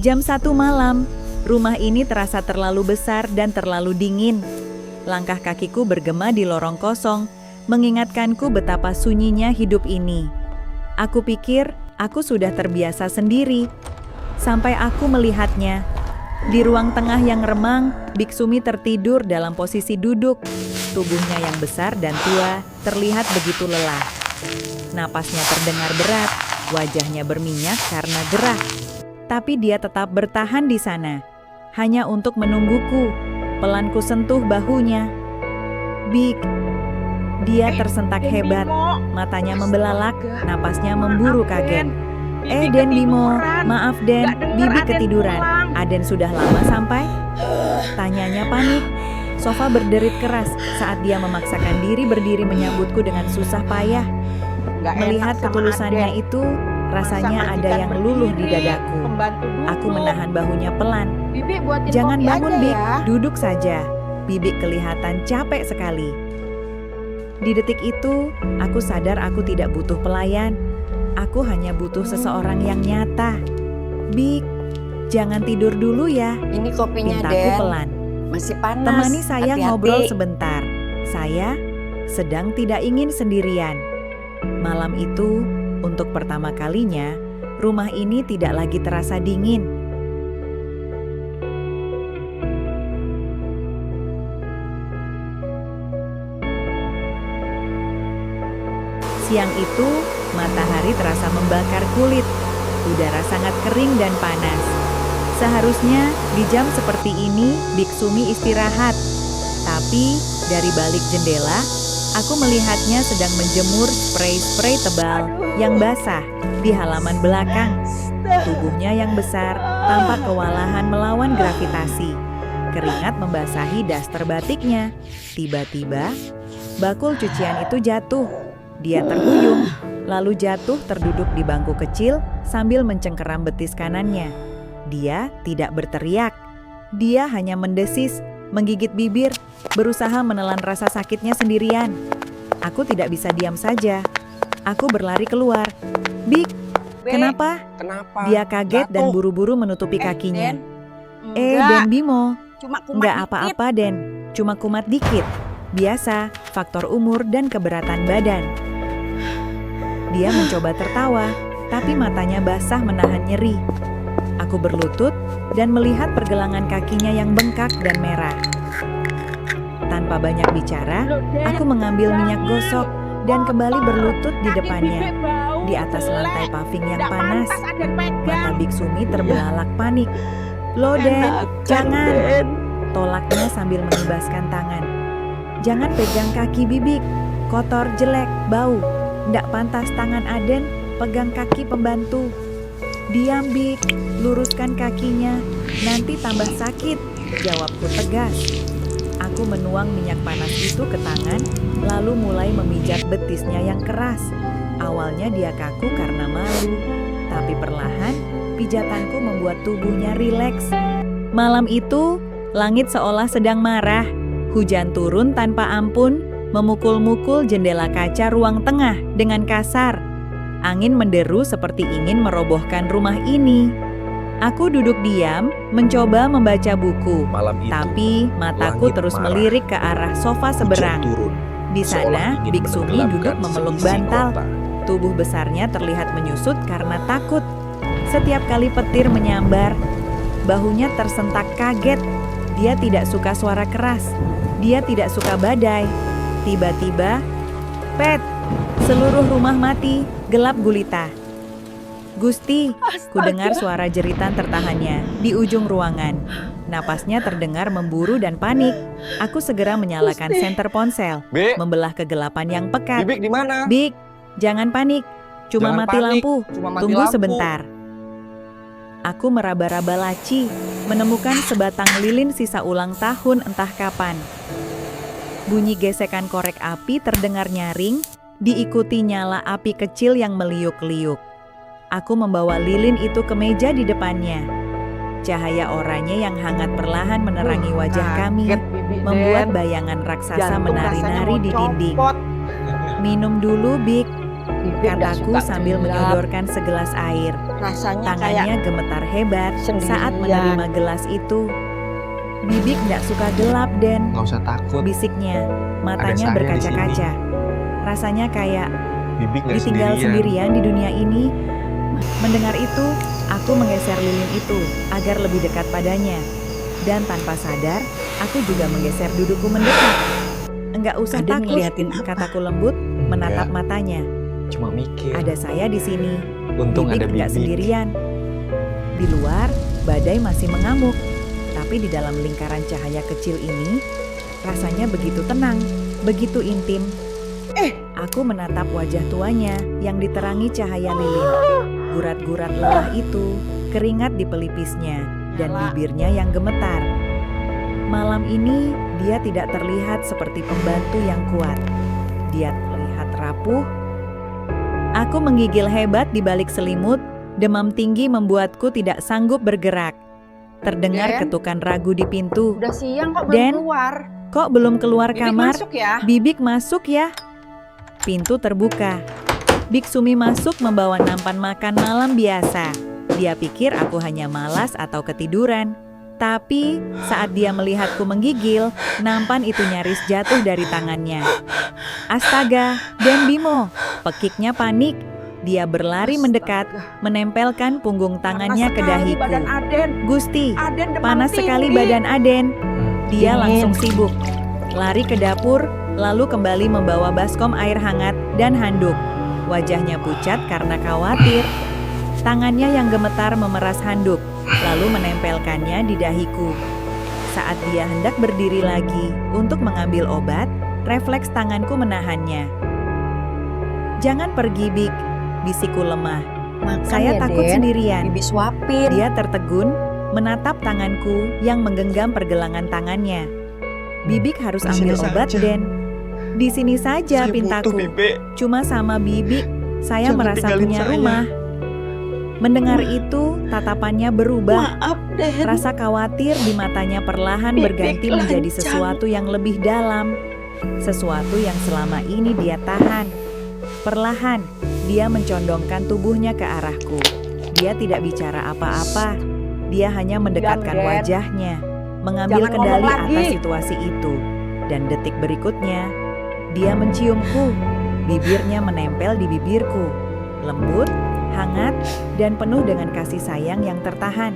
Jam 1 malam, rumah ini terasa terlalu besar dan terlalu dingin. Langkah kakiku bergema di lorong kosong, mengingatkanku betapa sunyinya hidup ini. Aku pikir aku sudah terbiasa sendiri, sampai aku melihatnya. Di ruang tengah yang remang, Biksumi tertidur dalam posisi duduk. Tubuhnya yang besar dan tua terlihat begitu lelah. Napasnya terdengar berat, wajahnya berminyak karena gerah. Tapi dia tetap bertahan di sana, hanya untuk menungguku. Pelan ku sentuh bahunya. Bik, dia tersentak hebat, matanya membelalak, napasnya memburu kaget. Den Bimo, maaf Den, Bibi ketiduran. Aden sudah lama sampai? Tanyanya panik. Sofa berderit keras saat dia memaksakan diri berdiri menyambutku dengan susah payah. Melihat ketulusannya itu, rasanya ada yang luluh di dadaku. Aku menahan bahunya pelan. Jangan bangun, Bik, duduk saja. Bibik kelihatan capek sekali. Di detik itu, aku sadar aku tidak butuh pelayan. Aku hanya butuh seseorang yang nyata. Bik, jangan tidur dulu ya. Ini kopinya, pintaku Den. pelan. Masih panas. Temani saya Hati-hati. ngobrol sebentar. Saya sedang tidak ingin sendirian. Malam itu, untuk pertama kalinya, rumah ini tidak lagi terasa dingin. Siang itu, matahari terasa membakar kulit. Udara sangat kering dan panas. Seharusnya di jam seperti ini Biksumi istirahat. Tapi dari balik jendela, aku melihatnya sedang menjemur spray-spray tebal yang basah di halaman belakang. Tubuhnya yang besar tampak kewalahan melawan gravitasi. Keringat membasahi daster batiknya. Tiba-tiba, bakul cucian itu jatuh. Dia terhuyung, lalu jatuh terduduk di bangku kecil sambil mencengkeram betis kanannya. Dia tidak berteriak. Dia hanya mendesis, menggigit bibir, berusaha menelan rasa sakitnya sendirian. Aku tidak bisa diam saja. Aku berlari keluar. Bik, kenapa? Kenapa? Dia kaget dan Jatuh. buru-buru menutupi kakinya. Den. Den Bimo, Cuma kumat nggak dikit. apa-apa Den, cuma kumat dikit. Biasa, faktor umur dan keberatan badan. Dia mencoba tertawa, tapi matanya basah menahan nyeri. Aku berlutut dan melihat pergelangan kakinya yang bengkak dan merah. Tanpa banyak bicara, aku mengambil minyak gosok dan kembali berlutut di depannya. Di atas lantai paving yang panas, mata Biksumi terbelalak panik. Loh Den, jangan! Tolaknya sambil mengibaskan tangan. Jangan pegang kaki Bibik, kotor, jelek, bau. Ndak pantas tangan Aden pegang kaki pembantu. Diam Bik, luruskan kakinya, nanti tambah sakit, jawabku tegas. Aku menuang minyak panas itu ke tangan, lalu mulai memijat betisnya yang keras. Awalnya dia kaku karena malu, tapi perlahan pijatanku membuat tubuhnya rileks. Malam itu, langit seolah sedang marah. Hujan turun tanpa ampun, memukul-mukul jendela kaca ruang tengah dengan kasar. Angin menderu seperti ingin merobohkan rumah ini. Aku duduk diam, mencoba membaca buku. Malam itu, Tapi mataku langit terus marah. melirik ke arah sofa hujan seberang. turun, Di sana, seolah ingin Biksumi menenggelamkan duduk memeluk seisi bantal. kota. Tubuh besarnya terlihat menyusut karena takut. Setiap kali petir menyambar, bahunya tersentak kaget. Dia tidak suka suara keras. Dia tidak suka badai. Tiba-tiba, pet! Seluruh rumah mati, gelap gulita. Gusti, kudengar suara jeritan tertahannya di ujung ruangan. Napasnya terdengar memburu dan panik. Aku segera menyalakan senter ponsel, Bik, membelah kegelapan yang pekat. Bibik di mana? Bik, jangan panik. Cuma Jangan mati panik, lampu. cuma mati Tunggu lampu. sebentar. Aku meraba-raba laci, menemukan sebatang lilin sisa ulang tahun entah kapan. Bunyi gesekan korek api terdengar nyaring, diikuti nyala api kecil yang meliuk-liuk. Aku membawa lilin itu ke meja di depannya. Cahaya oranye yang hangat perlahan menerangi wajah kami, membuat bayangan raksasa menari-nari di dinding. Minum dulu, Bik, kataku sambil menyodorkan segelas air. Rasanya Tangannya kayak gemetar hebat saat sendirian. menerima gelas itu. Bibik nggak suka gelap, Den, Nggak usah takut, bisiknya. Matanya saya di berkaca-kaca. Rasanya kayak Bibi nggak ditinggal sendirian. sendirian di dunia ini. Mendengar itu, aku menggeser lilin itu agar lebih dekat padanya. Dan tanpa sadar, aku juga menggeser dudukku mendekat. Enggak usah Aden takut, ngeliatin apa? kataku lembut, menatap matanya. Cuma mikir, Ada saya di sini. untung ada Bibik nggak Bibi. sendirian. Di luar, badai masih mengamuk. Tapi di dalam lingkaran cahaya kecil ini, rasanya begitu tenang, begitu intim. Aku menatap wajah tuanya yang diterangi cahaya lilin. Gurat-gurat lelah itu, keringat di pelipisnya, dan bibirnya yang gemetar. Malam ini, dia tidak terlihat seperti pembantu yang kuat. Dia terlihat rapuh. Aku menggigil hebat di balik selimut, demam tinggi membuatku tidak sanggup bergerak. Terdengar Den? ketukan ragu di pintu. Udah siang kok Den? belum keluar. Kok belum keluar Bibik kamar? masuk ya. Bibik masuk ya. Pintu terbuka. Biksumi masuk membawa nampan makan malam biasa. Dia pikir aku hanya malas atau ketiduran. Tapi saat dia melihatku menggigil, nampan itu nyaris jatuh dari tangannya. Astaga, Den Bimo, pekiknya panik. Dia berlari mendekat, menempelkan punggung tangannya ke dahiku. Badan Aden. Gusti, Aden demam panas sekali tinggi. badan Aden. Dia Dingin. langsung sibuk. Lari ke dapur, lalu kembali membawa baskom air hangat dan handuk. Wajahnya pucat karena khawatir. Tangannya yang gemetar memeras handuk, lalu menempelkannya di dahiku. Saat dia hendak berdiri lagi untuk mengambil obat, refleks tanganku menahannya. "Jangan pergi, Bik," bisikku lemah. Makan "Saya ya, takut Den. sendirian." Bibi suapin. Dia tertegun, menatap tanganku yang menggenggam pergelangan tangannya. "Bibik harus Di ambil sini obat, saja. Den." "Di sini saja, Saya butuh pintaku. Bibi. Cuma sama Bibik, saya Jangan merasa tinggalin punya saya. rumah." Mendengar itu, tatapannya berubah. Maaf, Den. Rasa khawatir di matanya perlahan Bibik berganti menjadi lancang. sesuatu yang lebih dalam. Sesuatu yang selama ini dia tahan. Perlahan, dia mencondongkan tubuhnya ke arahku. Dia tidak bicara apa-apa. Dia hanya mendekatkan Den. wajahnya, mengambil Jangan kendali ngomong lagi. atas situasi itu. Dan detik berikutnya, dia menciumku. Bibirnya menempel di bibirku. Lembut, hangat, dan penuh dengan kasih sayang yang tertahan.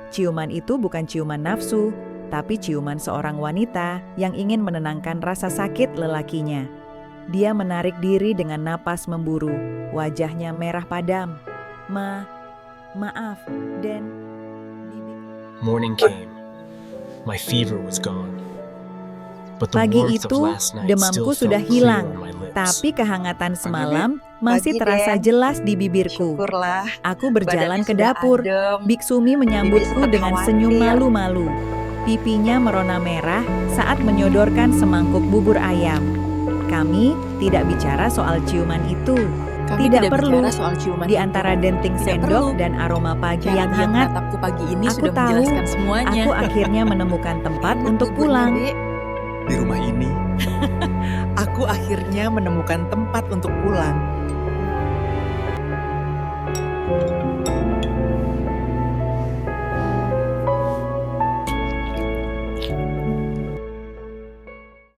Ciuman itu bukan ciuman nafsu, tapi ciuman seorang wanita yang ingin menenangkan rasa sakit lelakinya. Dia menarik diri dengan napas memburu, wajahnya merah padam. Maaf, Den. Bibik." Morning came. My fever was gone. But the Pagi warmth itu, of last night demamku still sudah felt clear hilang, on my lips. tapi kehangatan semalam masih Pagi, terasa Den. jelas di bibirku. Syukurlah. Aku berjalan Badannya ke sudah dapur. adem. Biksumi menyambutku Bibi dengan sempat senyum khawatir. malu-malu. Pipinya merona merah saat menyodorkan semangkuk bubur ayam. Kami tidak bicara soal ciuman itu. Kami Tidak tidak perlu. bicara soal ciuman Di itu. antara denting Tidak sendok perlu. dan aroma pagi Cara yang dia hangat, menatapku pagi ini Aku sudah tahu, menjelaskan semuanya. aku akhirnya menemukan tempat Enak untuk buburnya, pulang. Bi. Di rumah ini, Aku akhirnya menemukan tempat untuk pulang.